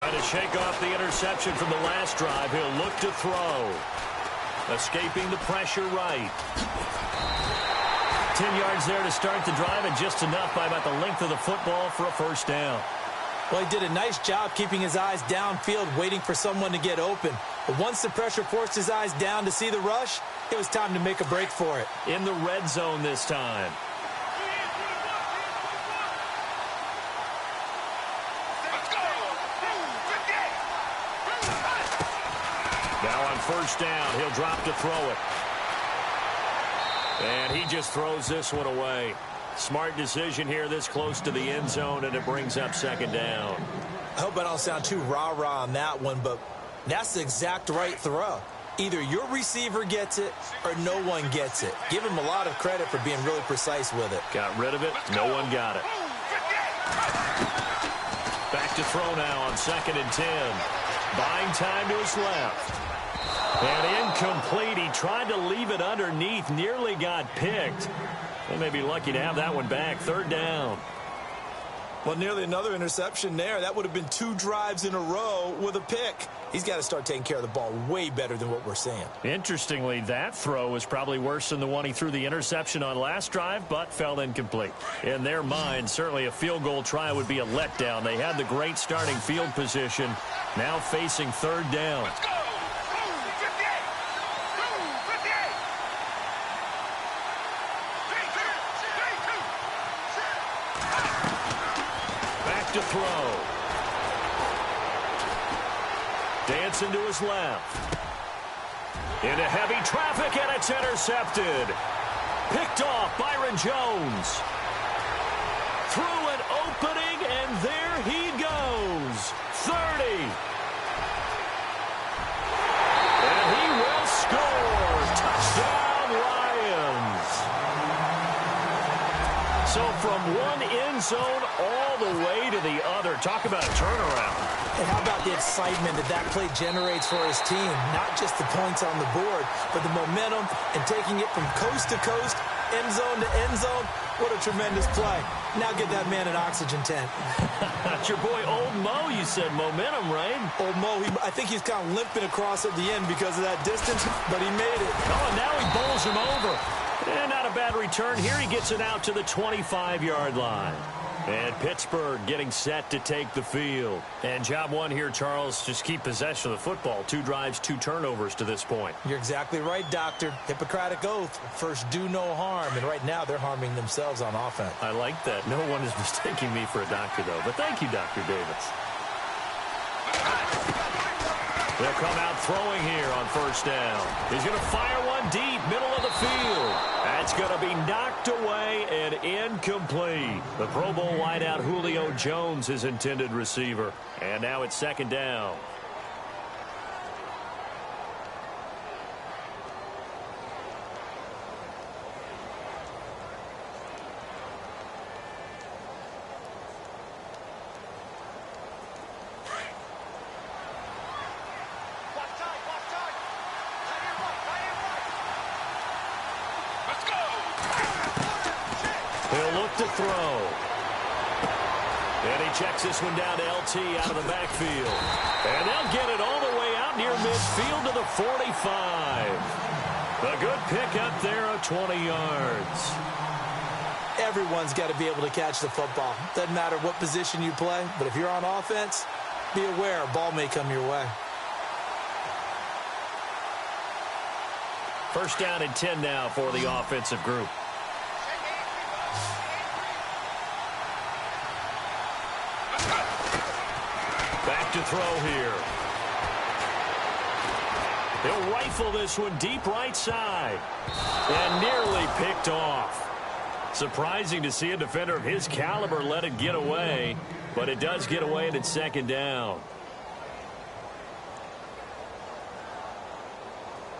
Trying to shake off the interception from the last drive. He'll look to throw. Escaping the pressure right. 10 yards there to start the drive, and just enough by about the length of the football for a first down. Well, he did a nice job keeping his eyes downfield, waiting for someone to get open. But once the pressure forced his eyes down to see the rush, it was time to make a break for it. In the red zone this time. Now on first down, he'll drop to throw it. And he just throws this one away. Smart decision here this close to the end zone, and it brings up second down. I hope I don't sound too rah-rah on that one, but that's the exact right throw. Either your receiver gets it or no one gets it. Give him a lot of credit for being really precise with it. Got rid of it. No one got it. Back to throw now on 2nd and 10. Buying time to his left. And incomplete. He tried to leave it underneath. Nearly got picked. They may be lucky to have that one back. 3rd down. Well, nearly another interception there. That would have been 2 drives in a row with a pick. He's got to start taking care of the ball way better than what we're seeing. Interestingly, that throw was probably worse than the one he threw the interception on last drive, but fell incomplete. In their mind, certainly a field goal try would be a letdown. They had the great starting field position. Now facing 3rd down. Let's go! To throw. Dancing to his left. Into heavy traffic, and it's intercepted. Picked off Byron Jones. Through an opening, and there he goes. 30. And he will score. Touchdown, Lions. So from one end zone all the way to the other. Talk about a turnaround. And how about the excitement that play generates for his team? Not just the points on the board, but the momentum and taking it from coast to coast, end zone to end zone. What a tremendous play. Now get that man an oxygen tent. That's your boy Old Mo. You said momentum, right? Old Mo, I think he's kind of limping across at the end because of that distance, but he made it. Oh, and now he bowls him over. And not a bad return here. He gets it out to the 25-yard line. And Pittsburgh getting set to take the field. And job one here, Charles, just keep possession of the football. 2 drives, 2 turnovers to this point. You're exactly right, Doctor. Hippocratic oath. First, do no harm. And right now, they're harming themselves on offense. I like that. No one is mistaking me for a doctor, though. But thank you, Dr. Davis. They'll come out throwing here on first down. He's going to fire one deep, middle of the field. That's going to be knocked away and incomplete. The Pro Bowl wideout Julio Jones, his intended receiver. And now it's 2nd down. To throw. And he checks this one down to LT out of the backfield. And they'll get it all the way out near midfield to the 45. A good pick up there of 20 yards. Everyone's got to be able to catch the football. Doesn't matter what position you play, but if you're on offense, be aware a ball may come your way. First down and 10 now for the offensive group. Back to throw here. He'll rifle this one deep right side. And nearly picked off. Surprising to see a defender of his caliber let it get away. But it does get away, and it's 2nd down.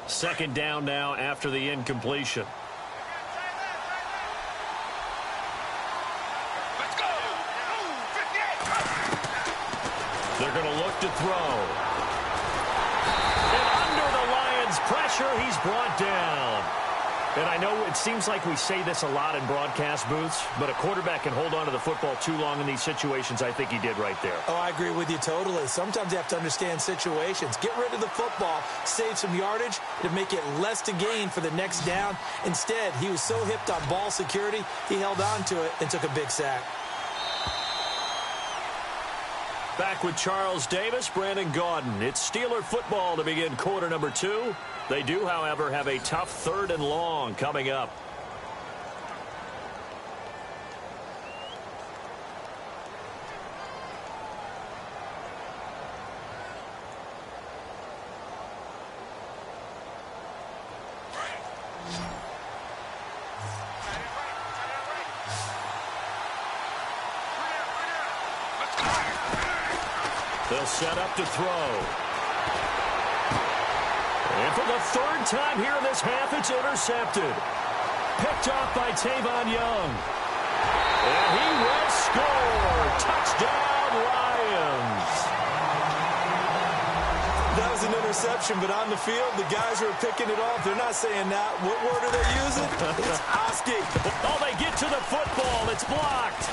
2nd down now after the incompletion. They're going to look to throw. And under the Lions' pressure, he's brought down. And I know it seems like we say this a lot in broadcast booths, but a quarterback can hold on to the football too long in these situations. I think he did right there. Oh, I agree with you totally. Sometimes you have to understand situations. Get rid of the football, save some yardage to make it less to gain for the next down. Instead, he was so hipped on ball security, he held on to it and took a big sack. Back with Charles Davis, Brandon Gaudin. It's Steeler football to begin quarter number 2. They do, however, have a tough 3rd and long coming up. They'll set up to throw. And for the 3rd time here in this half, it's intercepted. Picked off by Tavon Young. And he will score. Touchdown, Lions. That was an interception, but on the field, the guys who are picking it off, they're not saying that. What word are they using? It's Oski. Oh, they get to the football. It's blocked.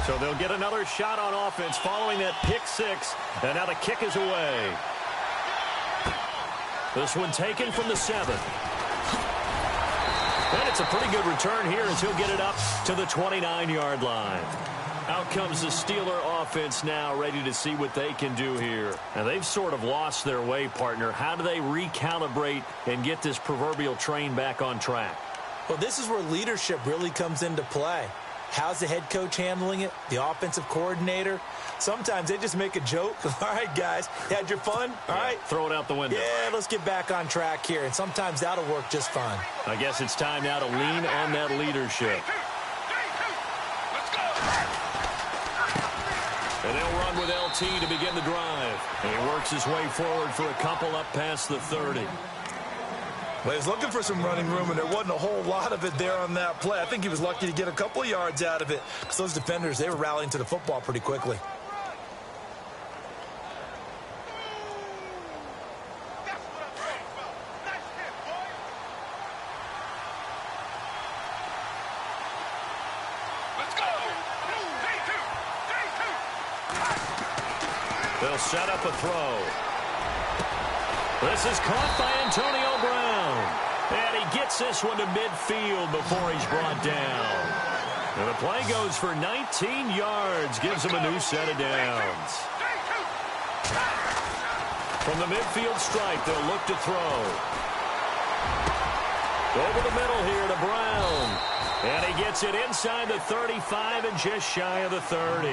So they'll get another shot on offense following that pick 6. And now the kick is away. This one taken from the 7. And it's a pretty good return here as he'll get it up to the 29-yard line. Out comes the Steeler offense now, ready to see what they can do here. And they've sort of lost their way, partner. How do they recalibrate and get this proverbial train back on track? Well, this is where leadership really comes into play. How's the head coach handling it? The offensive coordinator? Sometimes they just make a joke. All right, guys, you had your fun? All right. Throw it out the window. Yeah, let's get back on track here. And sometimes that'll work just fine. I guess it's time now to lean on that leadership. And they'll run with LT to begin the drive. And he works his way forward for a couple up past the 30. Well, he was looking for some running room, and there wasn't a whole lot of it there on that play. I think he was lucky to get a couple of yards out of it. Because those defenders, they were rallying to the football pretty quickly. They'll set up a throw. This is caught by Antonio Brown. And he gets this one to midfield before he's brought down. And the play goes for 19 yards. Gives him a new set of downs. From the midfield stripe, they'll look to throw. Over the middle here to Brown. And he gets it inside the 35 and just shy of the 30.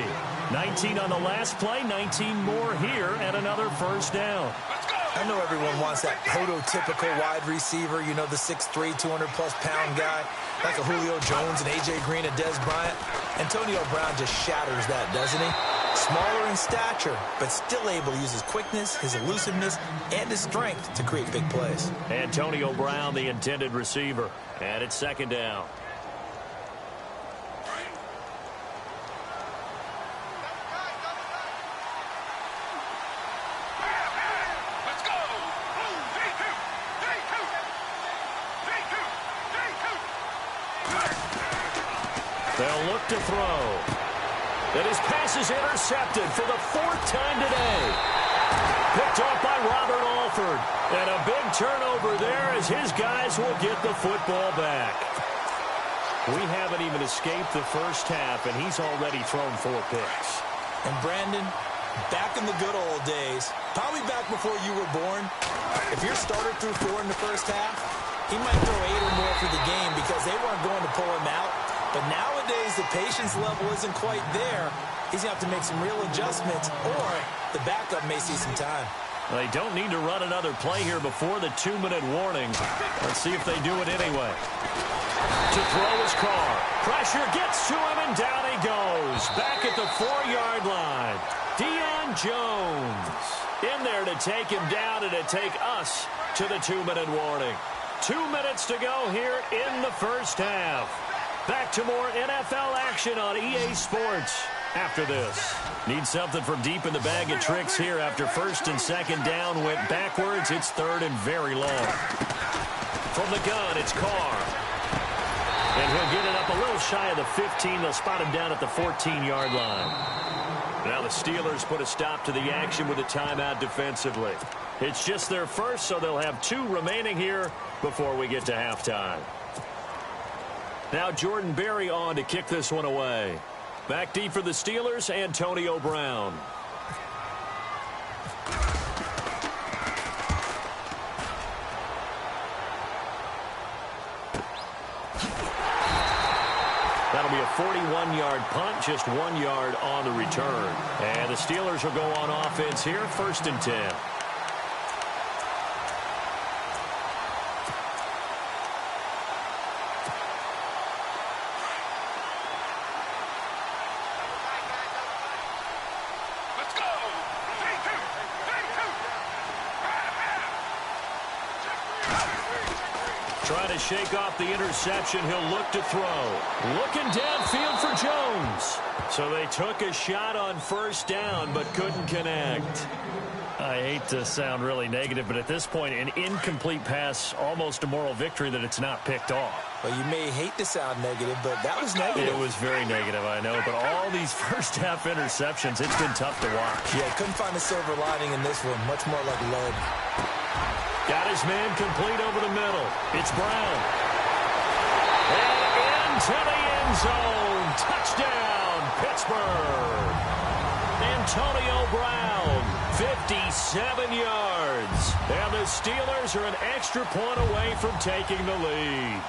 19 on the last play, 19 more here, and another first down. I know everyone wants that prototypical wide receiver, you know, the 6'3", 200-plus-pound guy, like a Julio Jones and A.J. Green and Dez Bryant. Antonio Brown just shatters that, doesn't he? Smaller in stature, but still able to use his quickness, his elusiveness, and his strength to create big plays. Antonio Brown, the intended receiver, and it's second down. They'll look to throw. And his pass is intercepted for the 4th time today. Picked off by Robert Alford. And a big turnover there as his guys will get the football back. We haven't even escaped the first half, and he's already thrown 4 picks. And Brandon, back in the good old days, probably back before you were born, if your starter threw 4 in the first half, he might throw 8 or more for the game because they weren't going to pull him out. But nowadays, the patience level isn't quite there. He's going to have to make some real adjustments, or the backup may see some time. They don't need to run another play here before the 2-minute warning. Let's see if they do it anyway. To throw his car. Pressure gets to him, and down he goes. Back at the 4-yard line. Deion Jones in there to take him down and to take us to the 2-minute warning. 2 minutes to go here in the first half. Back to more NFL action on EA Sports after this. Need something from deep in the bag of tricks here after first and second down went backwards. It's third and very long. From the gun, it's Carr. And he'll get it up a little shy of the 15. They'll spot him down at the 14-yard line. Now the Steelers put a stop to the action with a timeout defensively. It's just their first, so they'll have 2 remaining here before we get to halftime. Now Jordan Berry on to kick this one away. Back deep for the Steelers, Antonio Brown. That'll be a 41-yard punt, just 1 yard on the return. And the Steelers will go on offense here, first and 10. Trying to shake off the interception. He'll look to throw. Looking downfield for Jones. So they took a shot on first down, but couldn't connect. I hate to sound really negative, but at this point, an incomplete pass, almost a moral victory that it's not picked off. Well, you may hate to sound negative, but that was negative. It was very negative, I know. But all these first half interceptions, it's been tough to watch. Yeah, couldn't find a silver lining in this one. Much more like lead. Got his man complete over the middle. It's Brown. And into the end zone. Touchdown, Pittsburgh. Antonio Brown, 57 yards. And the Steelers are an extra point away from taking the lead.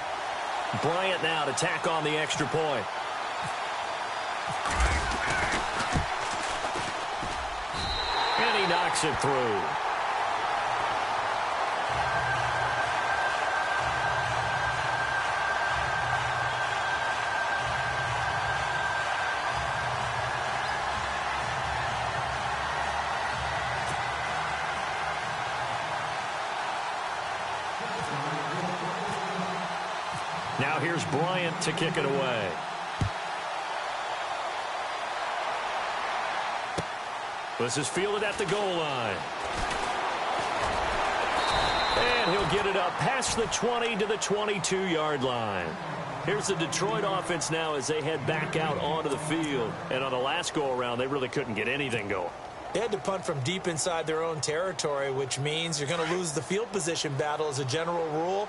Bryant now to tack on the extra point. And he knocks it through. Now here's Bryant to kick it away. This is fielded at the goal line. And he'll get it up past the 20 to the 22-yard line. Here's the Detroit offense now as they head back out onto the field. And on the last go-around, they really couldn't get anything going. They had to punt from deep inside their own territory, which means you're going to lose the field position battle as a general rule.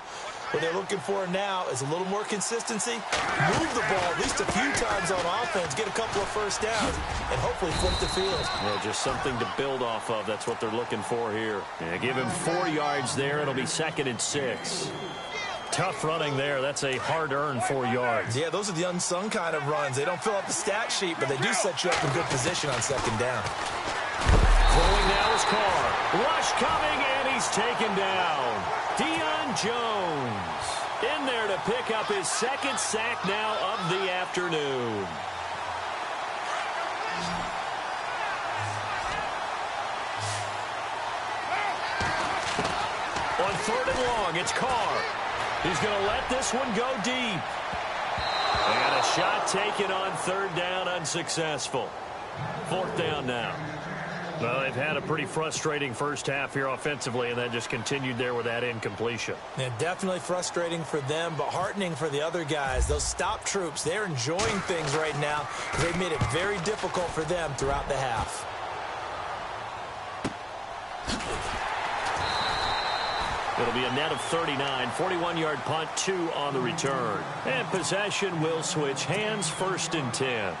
What they're looking for now is a little more consistency, move the ball at least a few times on offense, get a couple of first downs, and hopefully flip the field. Yeah, just something to build off of. That's what they're looking for here. Yeah, give him 4 yards there. It'll be 2nd and 6. Tough running there. That's a hard-earned 4 yards. Yeah, those are the unsung kind of runs. They don't fill out the stat sheet, but they do set you up in good position on 2nd down. Throwing now is Carr. Rush coming, and he's taken down. Deion Jones in there to pick up his 2nd sack now of the afternoon. On 3rd and long, it's Carr. He's going to let this one go deep. And a shot taken on 3rd down, unsuccessful. 4th down now. Well, they've had a pretty frustrating first half here offensively, and then just continued there with that incompletion. Yeah, definitely frustrating for them, but heartening for the other guys. Those stop troops, they're enjoying things right now. They've made it very difficult for them throughout the half. It'll be a net of 39, 41-yard punt, 2 on the return. And possession will switch hands, 1st and 10.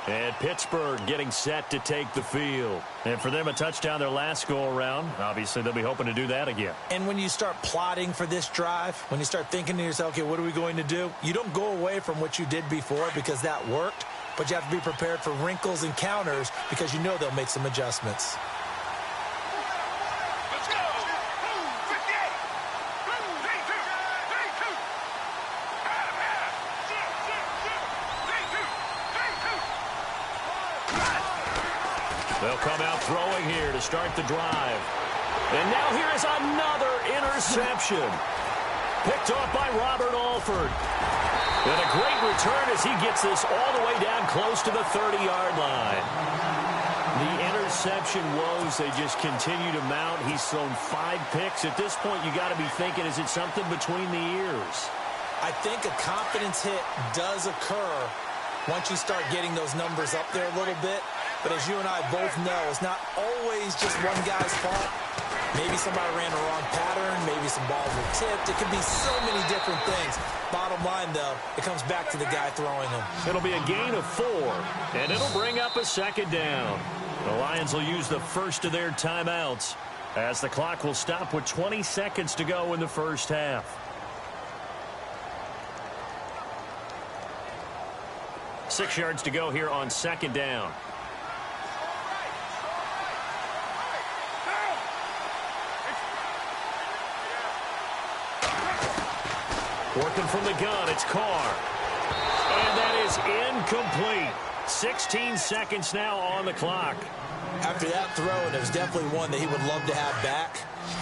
And Pittsburgh getting set to take the field. And for them, a touchdown their last go-around. Obviously, they'll be hoping to do that again. And when you start plotting for this drive, when you start thinking to yourself, okay, what are we going to do? You don't go away from what you did before because that worked, but you have to be prepared for wrinkles and counters because you know they'll make some adjustments. They'll come out throwing here to start the drive. And now here is another interception. Picked off by Robert Alford. And a great return as he gets this all the way down close to the 30-yard line. The interception woes, they just continue to mount. He's thrown 5 picks. At this point, you got to be thinking, is it something between the ears? I think a confidence hit does occur once you start getting those numbers up there a little bit. But as you and I both know, it's not always just one guy's fault. Maybe somebody ran the wrong pattern. Maybe some balls were tipped. It could be so many different things. Bottom line, though, it comes back to the guy throwing them. It'll be a gain of 4, and it'll bring up a second down. The Lions will use the first of their timeouts as the clock will stop with 20 seconds to go in the first half. Six yards to go here on second down. Working from the gun, it's Carr. And that is incomplete. 16 seconds now on the clock. After that throw, and it was definitely one that he would love to have back,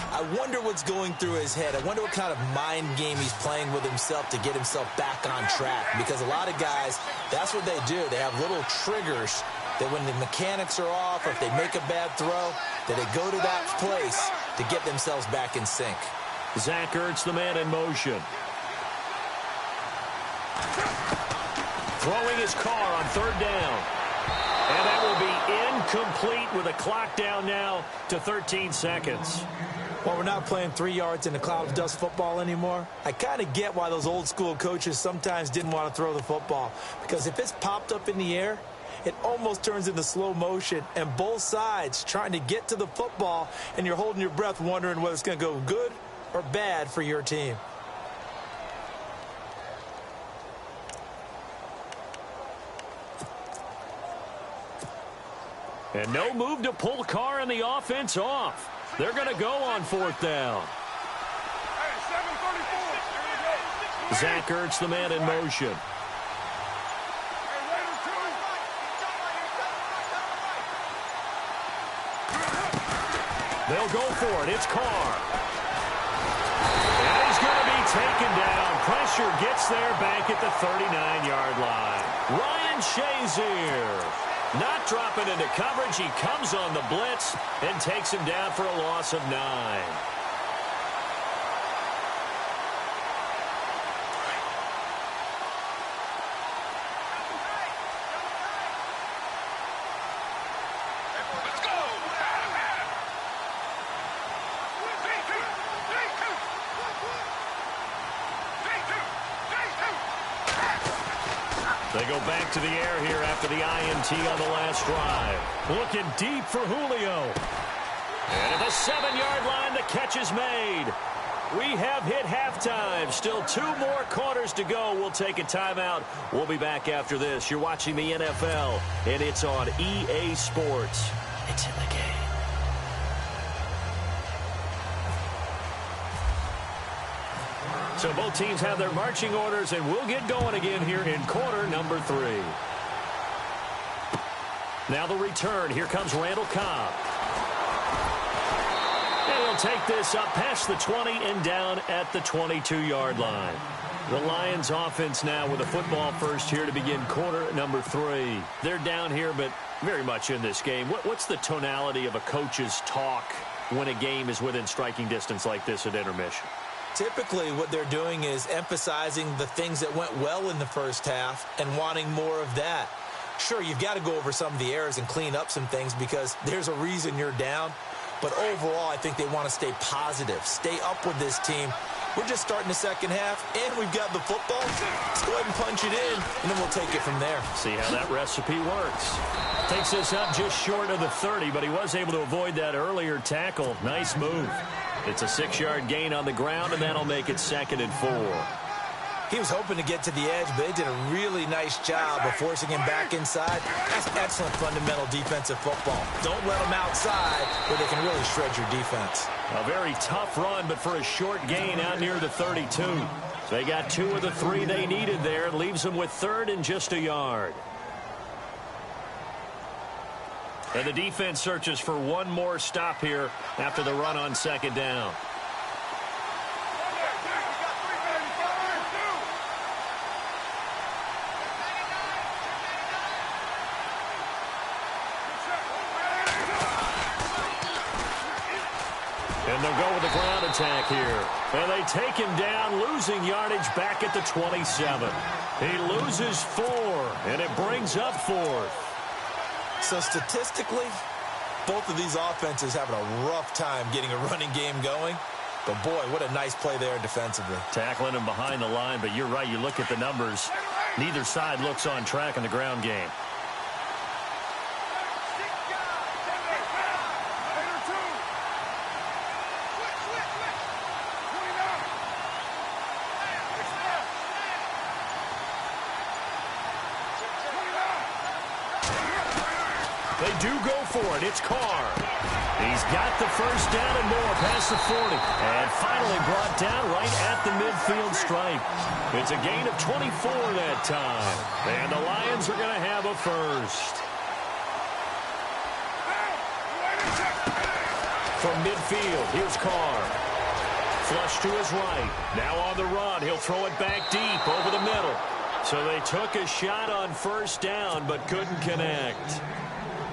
I wonder what's going through his head. I wonder what kind of mind game he's playing with himself to get himself back on track. Because a lot of guys, that's what they do. They have little triggers that when the mechanics are off or if they make a bad throw, that they go to that place to get themselves back in sync. Zach Ertz, the man in motion. Throwing his Carr on third down. And that will be incomplete with a clock down now to 13 seconds. Well, we're not playing 3 yards in a cloud of dust football anymore. I kind of get why those old school coaches sometimes didn't want to throw the football. Because if it's popped up in the air, it almost turns into slow motion. And both sides trying to get to the football, and you're holding your breath wondering whether it's going to go good or bad for your team. And no move to pull Carr and the offense off. They're going to go on fourth down. Zach Ertz, the man in motion. They'll go for it. It's Carr. And he's going to be taken down. Pressure gets there back at the 39-yard line. Ryan Shazier. Not dropping into coverage. He comes on the blitz and takes him down for a loss of 9. They go back to the air here after the INT on the last drive. Looking deep for Julio. And at the 7-yard line, the catch is made. We have hit halftime. Still 2 more quarters to go. We'll take a timeout. We'll be back after this. You're watching the NFL, and it's on EA Sports. It's in the game. So both teams have their marching orders, and we'll get going again here in quarter number 3. Now the return. Here comes Randall Cobb. And he'll take this up past the 20 and down at the 22-yard line. The Lions offense now with a football first here to begin quarter number 3. They're down here, but very much in this game. What's the tonality of a coach's talk when a game is within striking distance like this at intermission? Typically, what they're doing is emphasizing the things that went well in the first half and wanting more of that. Sure, you've got to go over some of the errors and clean up some things because there's a reason you're down. But overall, I think they want to stay positive, stay up with this team. We're just starting the second half, and we've got the football. Let's go ahead and punch it in, and then we'll take it from there. See how that recipe works. Takes this up just short of the 30, but he was able to avoid that earlier tackle. Nice move. It's a 6-yard gain on the ground, and that'll make it 2nd and 4. He was hoping to get to the edge, but they did a really nice job of forcing him back inside. That's excellent fundamental defensive football. Don't let them outside where they can really shred your defense. A very tough run, but for a short gain out near the 32. So they got 2 of the 3 they needed there. It leaves them with 3rd and just a yard. And the defense searches for one more stop here after the run on 2nd down. And they'll go with the ground attack here. And they take him down, losing yardage back at the 27. He loses 4, and it brings up 4th. So statistically, both of these offenses having a rough time getting a running game going. But, boy, what a nice play there defensively. Tackling him behind the line, but you're right. You look at the numbers. Neither side looks on track in the ground game. They do go for it. It's Carr. He's got the first down and more past the 40. And finally brought down right at the midfield stripe. It's a gain of 24 that time. And the Lions are going to have a first. From midfield, here's Carr. Flush to his right. Now on the run. He'll throw it back deep over the middle. So they took a shot on first down but couldn't connect.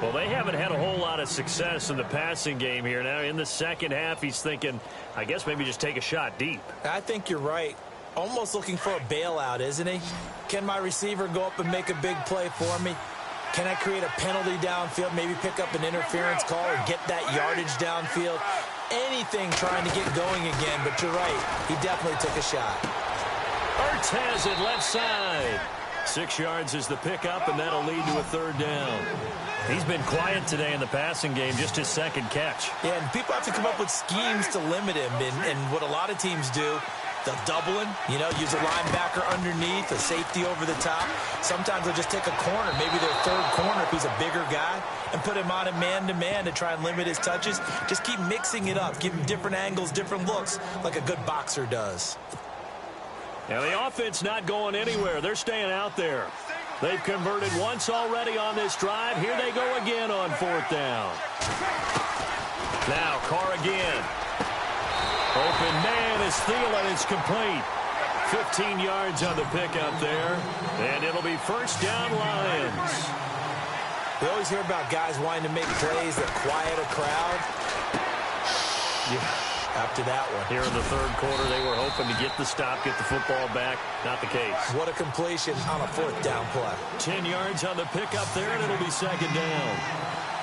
Well, they haven't had a whole lot of success in the passing game here. Now, in the second half, he's thinking, I guess maybe just take a shot deep. I think you're right. Almost looking for a bailout, isn't he? Can my receiver go up and make a big play for me? Can I create a penalty downfield, maybe pick up an interference call or get that yardage downfield? Anything trying to get going again, but you're right. He definitely took a shot. Ertz has it left side. 6 yards is the pickup, and that'll lead to a third down. He's been quiet today in the passing game, just his second catch. Yeah, and people have to come up with schemes to limit him. And what a lot of teams do, they'll double him, use a linebacker underneath, a safety over the top. Sometimes they'll just take a corner, maybe their third corner if he's a bigger guy, and put him on a man-to-man to try and limit his touches. Just keep mixing it up, give him different angles, different looks, like a good boxer does. Now, the offense not going anywhere. They're staying out there. They've converted once already on this drive. Here they go again on fourth down. Now, Carr again. Open man is Thielen. It's complete. 15 yards on the pickup there. And it'll be first down, Lions. We always hear about guys wanting to make plays that quiet a crowd. Yeah. After that one. Here in the third quarter, they were hoping to get the stop, get the football back. Not the case. What a completion on a fourth down play. 10 yards on the pickup there, and it'll be second down.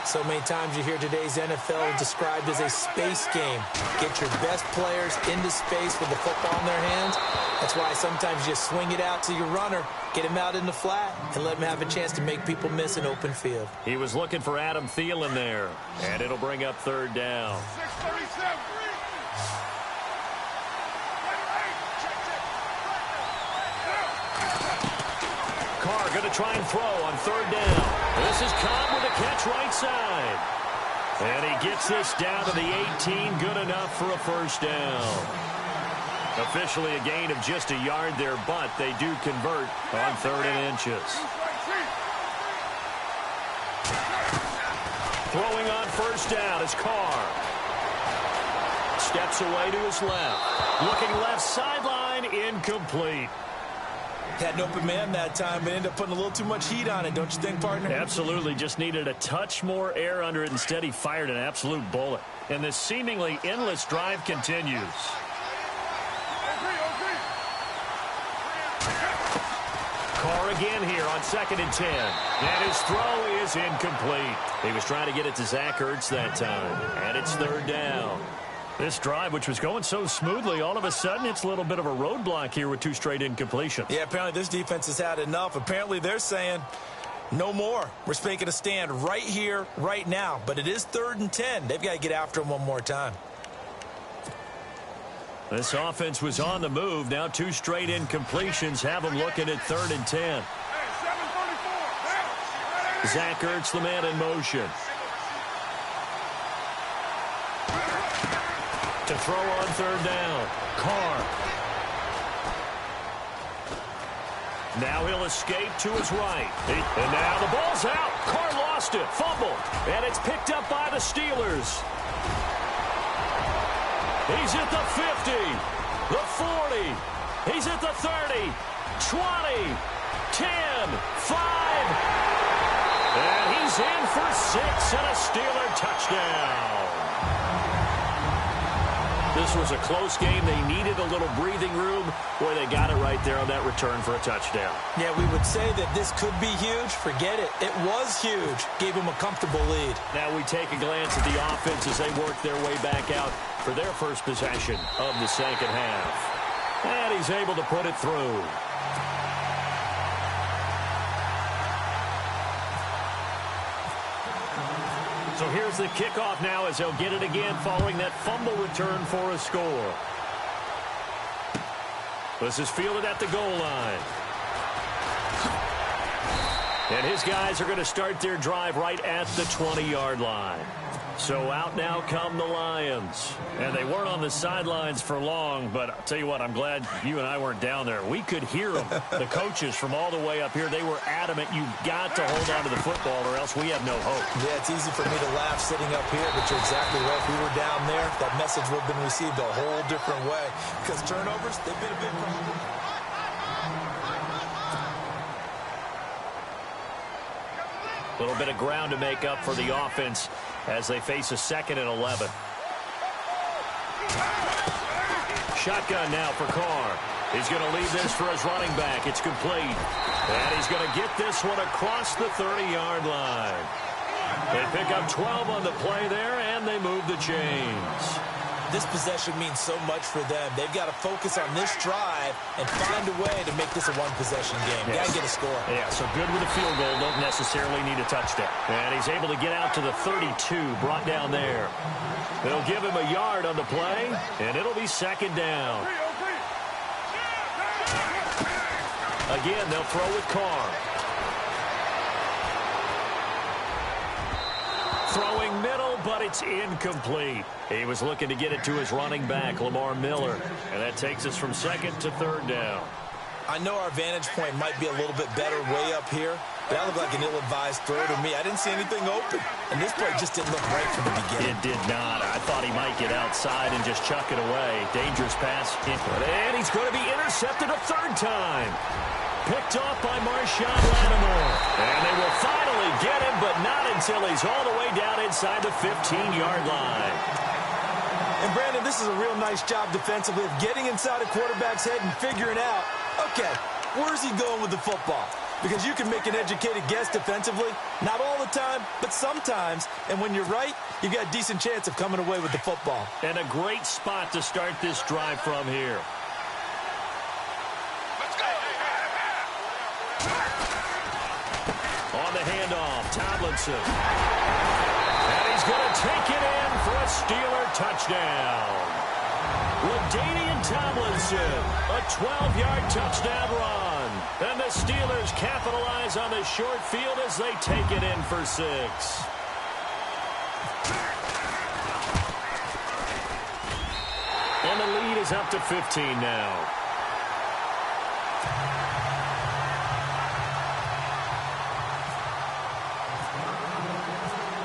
So many times you hear today's NFL described as a space game. Get your best players into space with the football in their hands. That's why sometimes you swing it out to your runner, get him out in the flat, and let him have a chance to make people miss an open field. He was looking for Adam Thielen there, and it'll bring up third down. 637. Carr going to try and throw on third down. This is Cobb with a catch right side. And he gets this down to the 18. Good enough for a first down. Officially a gain of just a yard there, but they do convert on 3rd and inches. Throwing on first down is Carr. Steps away to his left. Looking left sideline, incomplete. Had an open man that time, but ended up putting a little too much heat on it, don't you think, partner? Absolutely. Just needed a touch more air under it. Instead, he fired an absolute bullet. And this seemingly endless drive continues. Carr again here on 2nd and 10. And his throw is incomplete. He was trying to get it to Zach Ertz that time. And it's third down. This drive, which was going so smoothly, all of a sudden it's a little bit of a roadblock here with 2 straight incompletions. Yeah, apparently this defense has had enough. Apparently they're saying, no more. We're making a stand right here, right now. But it is 3rd and 10. They've got to get after him one more time. This offense was on the move. Now 2 straight incompletions have them looking at 3rd and 10. Zach Ertz, the man in motion. To throw on 3rd down. Carr. Now he'll escape to his right. And now the ball's out. Carr lost it. Fumble. And it's picked up by the Steelers. He's at the 50. The 40. He's at the 30. 20. 10. 5. And he's in for 6 and a Steeler touchdown. This was a close game. They needed a little breathing room. Boy, they got it right there on that return for a touchdown. Yeah, we would say that this could be huge. Forget it. It was huge. Gave them a comfortable lead. Now we take a glance at the offense as they work their way back out for their first possession of the second half. And he's able to put it through. So here's the kickoff now as he'll get it again following that fumble return for a score. This is fielded at the goal line. And his guys are going to start their drive right at the 20-yard line. So out now come the Lions. And they weren't on the sidelines for long, but I'll tell you what, I'm glad you and I weren't down there. We could hear them, the coaches from all the way up here. They were adamant, you've got to hold on to the football or else we have no hope. Yeah, it's easy for me to laugh sitting up here, but you're exactly right. If we were down there, that message would have been received a whole different way. Because turnovers, they've been a big problem. A little bit of ground to make up for the offense as they face a 2nd and 11. Shotgun now for Carr. He's going to leave this for his running back. It's complete. And he's going to get this one across the 30-yard line. They pick up 12 on the play there, and they move the chains. This possession means so much for them. They've got to focus on this drive and find a way to make this a one-possession game. Yes. Got to get a score. Yeah, so good with a field goal. Don't necessarily need a touchdown. And he's able to get out to the 32, brought down there. They'll give him a yard on the play, and it'll be 2nd down. Again, they'll throw with Carr. Throwing middle, but it's incomplete. He was looking to get it to his running back, Lamar Miller. And that takes us from 2nd to 3rd down. I know our vantage point might be a little bit better way up here. That looked like an ill-advised throw to me. I didn't see anything open. And this play just didn't look right from the beginning. It did not. I thought he might get outside and just chuck it away. Dangerous pass. And he's going to be intercepted a 3rd time. Picked off by Marshawn Lattimore. And they will finally get him, but not until he's all the way down inside the 15-yard line. And, Brandon, this is a real nice job defensively of getting inside a quarterback's head and figuring out, okay, where's he going with the football? Because you can make an educated guess defensively. Not all the time, but sometimes. And when you're right, you've got a decent chance of coming away with the football. And a great spot to start this drive from here. On the handoff, Tomlinson. And he's going to take it in for a Steeler touchdown. LaDainian Tomlinson, a 12-yard touchdown run. And the Steelers capitalize on the short field as they take it in for 6. And the lead is up to 15 now.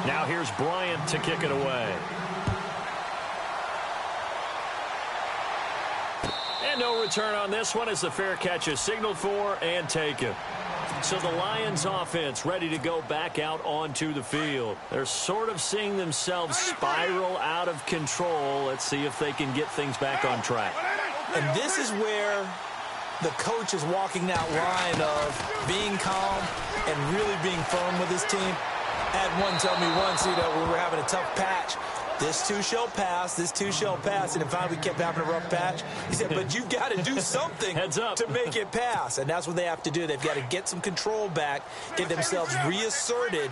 Now here's Bryant to kick it away. And no return on this one as the fair catch is signaled for and taken. So the Lions offense ready to go back out onto the field. They're sort of seeing themselves spiral out of control. Let's see if they can get things back on track. And this is where the coach is walking that line of being calm and really being firm with his team. I had one tell me once, when we were having a tough patch, this too shall pass, this too shall pass. And if finally we kept having a rough patch, he said, but you've got to do something Heads up. to make it pass. And that's what they have to do. They've got to get some control back, get themselves reasserted,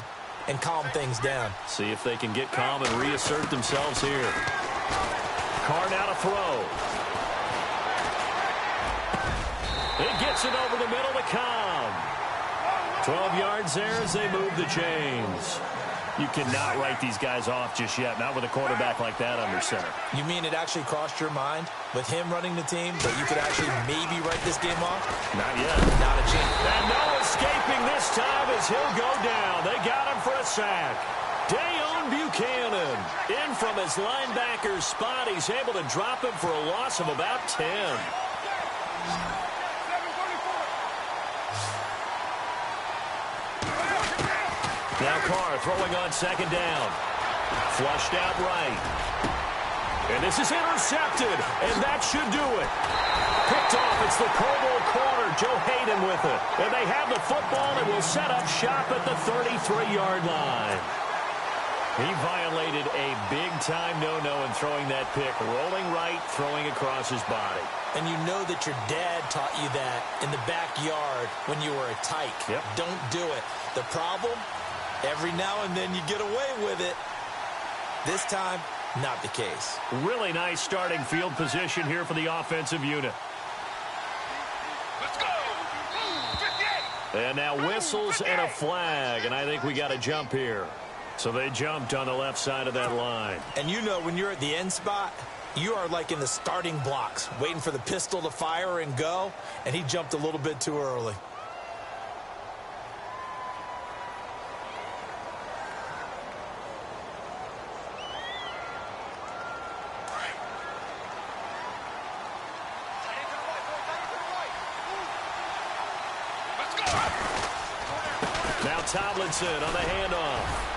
and calm things down. See if they can get calm and reassert themselves here. Carr now to throw. It gets it over the middle to Cobb. 12 yards there as they move the chains. You cannot write these guys off just yet, not with a quarterback like that under center. You mean it actually crossed your mind with him running the team that you could actually maybe write this game off? Not yet. Not a chance. And no escaping this time as he'll go down. They got him for a sack. Dayon Buchanan in from his linebacker's spot. He's able to drop him for a loss of about 10. Now Carr throwing on 2nd down. Flushed out right. And this is intercepted, and that should do it. Picked off, it's the Pro Bowl corner, Joe Hayden with it. And they have the football and will set up shop at the 33-yard line. He violated a big-time no-no in throwing that pick. Rolling right, throwing across his body. And you know that your dad taught you that in the backyard when you were a tyke. Yep. Don't do it. The problem, every now and then you get away with it. This time, not the case. Really nice starting field position here for the offensive unit. Let's go! 58! And now whistles and a flag, and I think we got a jump here. So they jumped on the left side of that line. And you know when you're at the end spot, you are like in the starting blocks, waiting for the pistol to fire and go, and he jumped a little bit too early. Now Tomlinson on the handoff.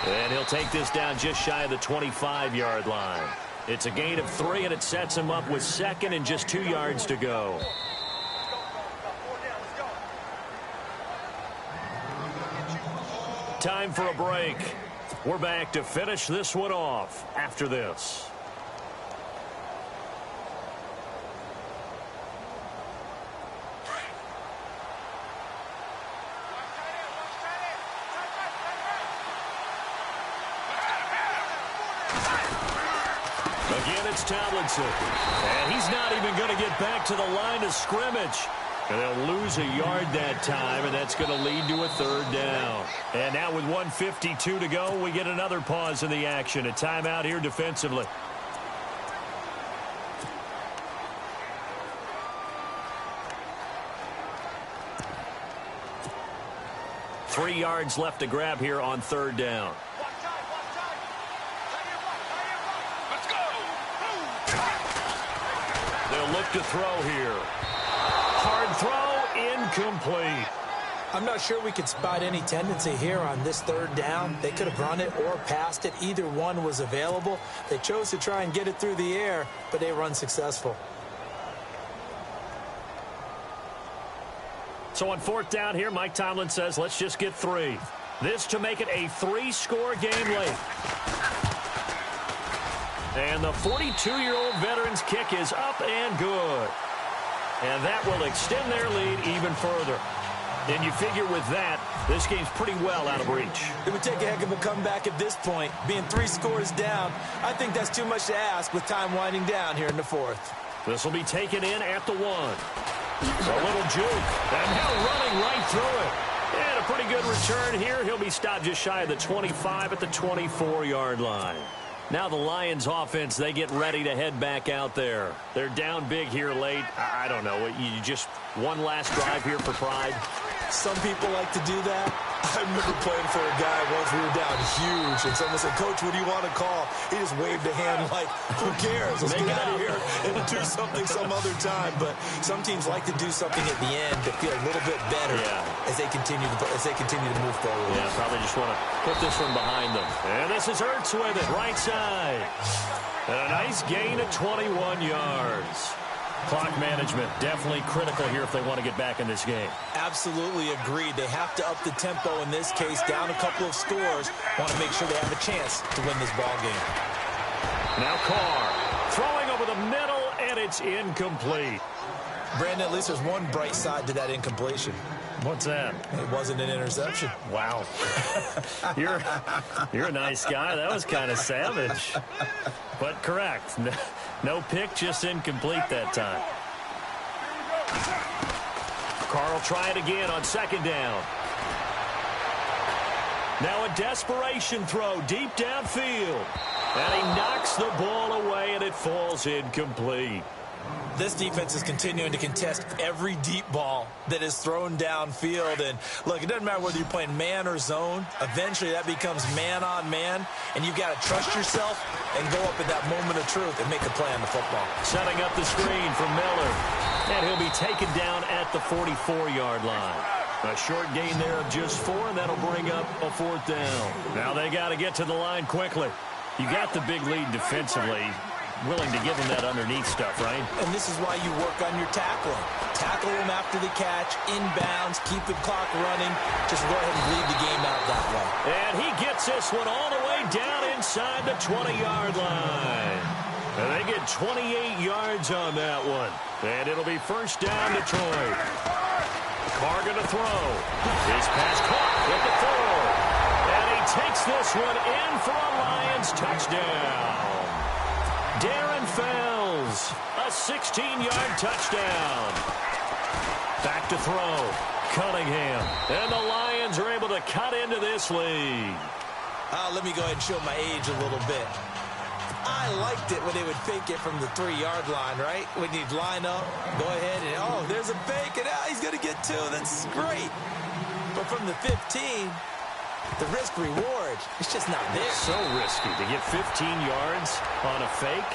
And he'll take this down just shy of the 25-yard line. It's a gain of 3, and it sets him up with second and just 2 yards to go. Time for a break. We're back to finish this one off after this. Again, it's Tomlinson. And he's not even going to get back to the line of scrimmage. And they'll lose a yard that time, and that's going to lead to a third down. And now with 1:52 to go, we get another pause in the action. A timeout here defensively. Three yards left to grab here on third down. They'll look to throw here. Hard throw, incomplete. I'm not sure we could spot any tendency here on this third down. They could have run it or passed it. Either one was available. They chose to try and get it through the air, but they were unsuccessful. So on fourth down here, Mike Tomlin says, let's just get 3. This to make it a 3-score game late. And the 42-year-old veteran's kick is up and good. And that will extend their lead even further. And you figure with that, this game's pretty well out of reach. It would take a heck of a comeback at this point. Being 3 scores down, I think that's too much to ask with time winding down here in the fourth. This will be taken in at the 1. A little juke. And now running right through it. And a pretty good return here. He'll be stopped just shy of the 25 at the 24-yard line. Now the Lions offense, they get ready to head back out there. They're down big here late. I don't know. You just one last drive here for pride. Some people like to do that. I remember playing for a guy once. We were down huge, and someone said, "Coach, what do you want to call?" He just waved a hand like, who cares? Let's get out of here and do something some other time. But some teams like to do something at the end to feel a little bit better as they continue to move forward. Yeah, probably just want to put this one behind them. And this is Ertz with it, right side. And a nice gain of 21 yards. Clock management definitely critical here if they want to get back in this game. Absolutely agreed. They have to up the tempo in this case, down a couple of scores. Want to make sure they have a chance to win this ball game. Now Carr throwing over the middle, and it's incomplete. Brandon, at least there's one bright side to that incompletion. What's that? It wasn't an interception. Wow. You're a nice guy. That was kind of savage. But correct. No pick, just incomplete that time. Carr will try it again on second down. Now a desperation throw deep downfield. And he knocks the ball away, and it falls incomplete. This defense is continuing to contest every deep ball that is thrown downfield. And, look, it doesn't matter whether you're playing man or zone. Eventually that becomes man-on-man, and you've got to trust yourself and go up at that moment of truth and make a play on the football. Setting up the screen for Miller. And he'll be taken down at the 44-yard line. A short gain there of just 4, and that'll bring up a fourth down. Now they got to get to the line quickly. You got the big lead defensively. willing to give him that underneath stuff, right? And this is why you work on your tackling. Tackle him after the catch, inbounds, keep the clock running. Just go ahead and bleed the game out that way. And he gets this one all the way down inside the 20-yard line. And they get 28 yards on that one. And it'll be first down, Detroit. Carr going to throw. His pass caught with the 4. And he takes this one in for a Lions touchdown. Darren Fells, a 16-yard touchdown. Back to throw. Cunningham. And the Lions are able to cut into this lead. Let me go ahead and show my age a little bit. I liked it when they would fake it from the 3-yard line, right? When you'd line up, go ahead and, oh, there's a fake, and he's going to get 2. That's great. But from the 15, the risk-reward, it's just not there. So risky to get 15 yards on a fake.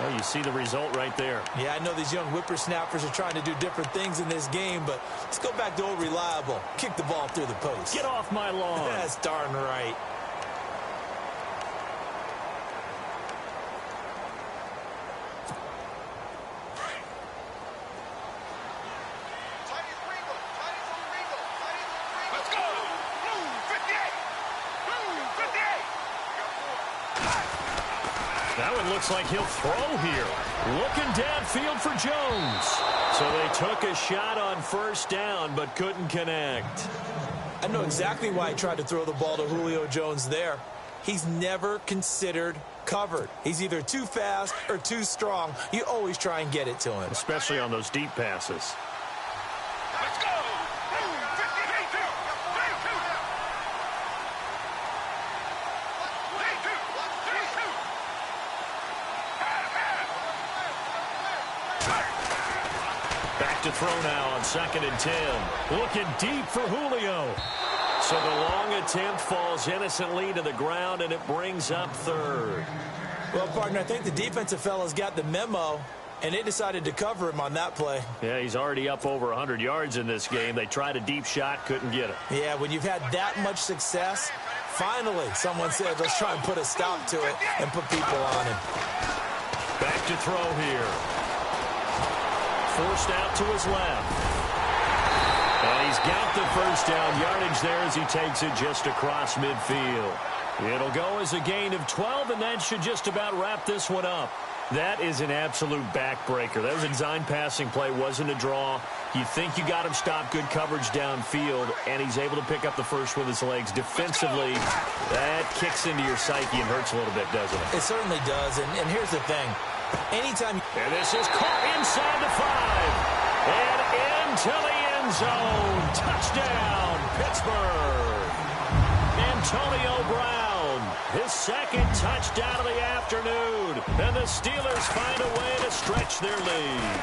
Well, you see the result right there. Yeah, I know these young whippersnappers are trying to do different things in this game, but let's go back to old reliable. Kick the ball through the post. Get off my lawn. That's darn right. Let's go. Blue 58. Blue 58. That one looks like he'll throw here. Looking downfield for Jones. So they took a shot on first down, but couldn't connect. I know exactly why I tried to throw the ball to Julio Jones there. He's never considered covered. He's either too fast or too strong. You always try and get it to him. Especially on those deep passes. Let's go. Blue 58. Back to throw now on 2nd and 10. Looking deep for Julio. So the long attempt falls innocently to the ground, and it brings up 3rd. Well, partner, I think the defensive fellas got the memo, and they decided to cover him on that play. Yeah, he's already up over 100 yards in this game. They tried a deep shot, couldn't get it. Yeah, when you've had that much success, finally someone said, let's try and put a stop to it and put people on him. Back to throw here. Forced out to his left. And he's got the first down yardage there as he takes it just across midfield. It'll go as a gain of 12, and that should just about wrap this one up. That is an absolute backbreaker. That was a design passing play, wasn't a draw. You think you got him stopped, good coverage downfield, and he's able to pick up the first with his legs. Defensively, that kicks into your psyche and hurts a little bit, doesn't it? It certainly does, and here's the thing. Anytime... And this is caught inside the 5. And into the end zone. Touchdown, Pittsburgh. Antonio Brown, his 2nd touchdown of the afternoon. And the Steelers find a way to stretch their lead.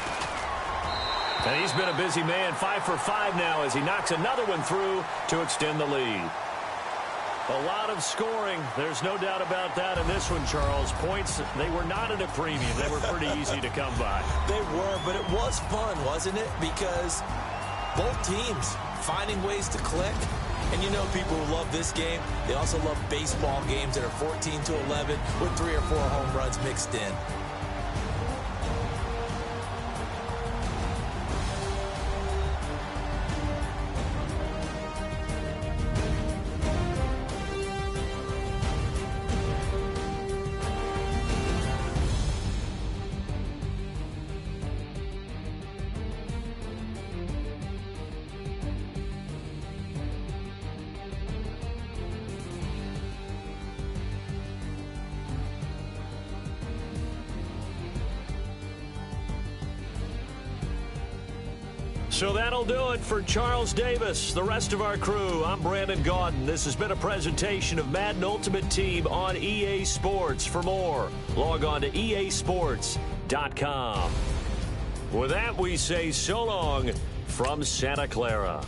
And he's been a busy man, 5 for 5 now as he knocks another one through to extend the lead. A lot of scoring. There's no doubt about that in this one, Charles. Points, they were not at a premium. They were pretty easy to come by. They were, but it was fun, wasn't it? Because both teams finding ways to click. And you know people who love this game, they also love baseball games that are 14-11 with 3 or 4 home runs mixed in. So that'll do it for Charles Davis, the rest of our crew. I'm Brandon Gaudin. This has been a presentation of Madden Ultimate Team on EA Sports. For more, log on to easports.com. With that, we say so long from Santa Clara.